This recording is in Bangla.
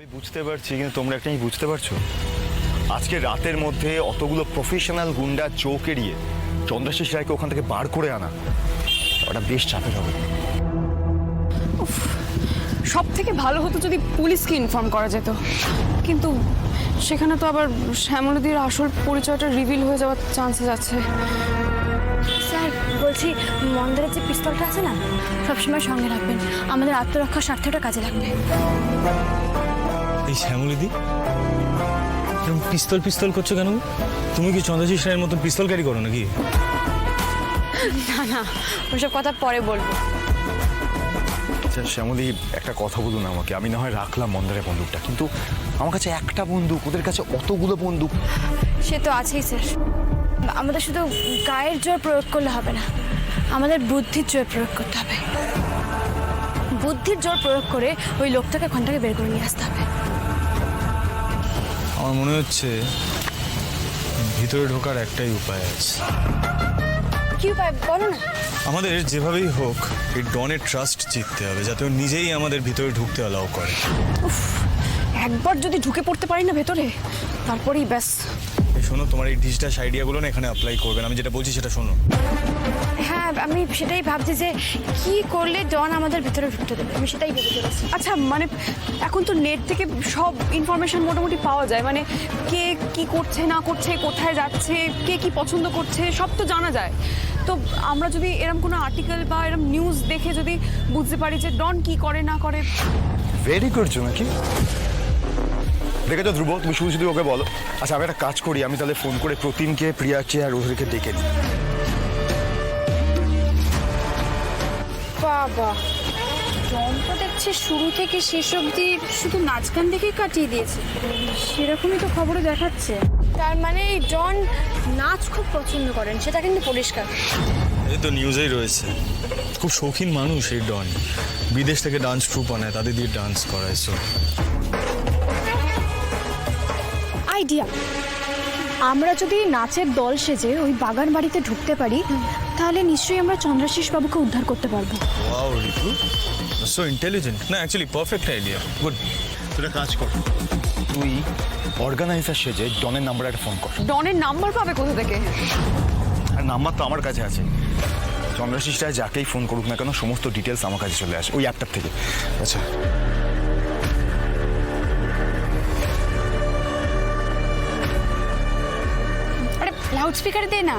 আমি বুঝতে পারছি, কিন্তু তোমরা একটা বুঝতে পারছো? আজকে রাতের মধ্যে অতগুলো প্রফেশনাল গুন্ডা চোখ এড়িয়ে চন্দ্রাশিস রায়কে ওখান থেকে বার করে আনা ওটা বেশ চাপের হবে। সব থেকে ভালো হতো যদি পুলিশকে ইনফর্ম করা যেত, কিন্তু সেখানে তো আবার শ্যামলদির আসল পরিচয়টা রিভিল হয়ে যাওয়ার চান্সেস আছে। স্যার বলছি, মন্দিরের যে পিস্তলটা আছে না, সবসময় সঙ্গে রাখবেন, আমাদের আত্মরক্ষার স্বার্থটা কাজে লাগবে। এই শ্যামলিদি এরকম পিস্তল পিস্তল করছো কেন? তুমি কি চন্দ্রাশিস রায়ের মতো পিস্তল ক্যারি করো নাকি? না না, ওসব কথা পরে বলবো। আচ্ছা শ্যামলী, একটা কথা বলুন আমাকে। আমি না হয় রাখলাম মন্দারের বন্দুকটা, কিন্তু আমার কাছে একটা বন্দুক, ওদের কাছে অতগুলো বন্দুক। সে তো আছেই স্যার, আমাদের শুধু গায়ের জোর প্রয়োগ করলে হবে না, আমাদের বুদ্ধির জোর প্রয়োগ করতে হবে। বুদ্ধির জোর প্রয়োগ করে ওই লোকটাকে ওখান থেকে বের করে নিয়ে আসতে হবে। আমার মনে হচ্ছে ভিতরে ঢোকার একটাই উপায় আছে। কি উপায় বলো না? আমাদের যেভাবেই হোক এই ডনের ট্রাস্ট জিততে হবে, যাতে ও নিজেই আমাদের ভিতরে ঢুকতে অ্যালাউ করে। একবার যদি ঢুকে পড়তে পারি না ভেতরে, তারপরেই ব্যাস। এই শোনো, তোমার এই ডিসডাস আইডিয়াগুলো না এখানে অ্যাপ্লাই করবেন। আমি যেটা বলছি সেটা শোনো। হ্যাঁ, আমি সেটাই ভাবছি যে কি করলে ডন আমাদের ভিতরে ঢুকতে দেবে, আমি সেটাই ভেবে চলেছি। আচ্ছা মানে এখন তো নেট থেকে সব ইনফরমেশন মোটামুটি পাওয়া যায়, মানে কে কি করছে না করছে, কোথায় যাচ্ছে, কে কি পছন্দ করছে, সব তো জানা যায়। তো আমরা যদি এরকম কোনো আর্টিকেল বা এরকম নিউজ দেখে যদি বুঝতে পারি যে ডন কি করে না করে। ভেরি করছো নাকি? দেখেছো ধ্রুব, তুমি শুধু শুধু ওকে বলো। আচ্ছা আমি একটা কাজ করি, আমি তাহলে ফোন করে প্রতিমকে, প্রিয়াকে আর ওদেরকে ডেকে নিই। বাবা, ডন তো দেখছি শুরু থেকে শেষ অবধি শুধু নাচ গান দেখেই কাটিয়ে দিয়েছে, সেরকমই তো খবরে দেখাচ্ছে। তার মানে এই ডন নাচ খুব পছন্দ করেন, সেটা কিন্তু পরিষ্কার। এই তো নিউজেই রয়েছে, খুব শৌখিন মানুষ এই ডন। বিদেশ থেকে ডান্স ট্রুপ আনায়, তাদের দিয়ে ডান্স করায়। সো আইডিয়া, আমরা যদি নাচের দল সেজে ওই বাগান বাড়িতে ঢুকতে পারি, তাহলে নিশ্চয়ই আমরা চন্দ্রাশিস বাবুকে উদ্ধার করতে পারবো। Wow Ritu, so intelligent. না অ্যাকচুয়ালি পারফেক্ট আইডিয়া, গুড। তুই কাজ কর, তুই অর্গানাইজার সেজে ডনের নাম্বারে একটা ফোন কর। ডনের নাম্বার পাবে কোথা থেকে? আর নাম্বার তো আমার কাছে আছে। চন্দ্রাশিস রায় যাকেই ফোন করুক না কেন, সমস্ত ডিটেলস আমার কাছে চলে আসে ওই অ্যাপটার থেকে। আচ্ছা আরে লাউড স্পিকারে দে না।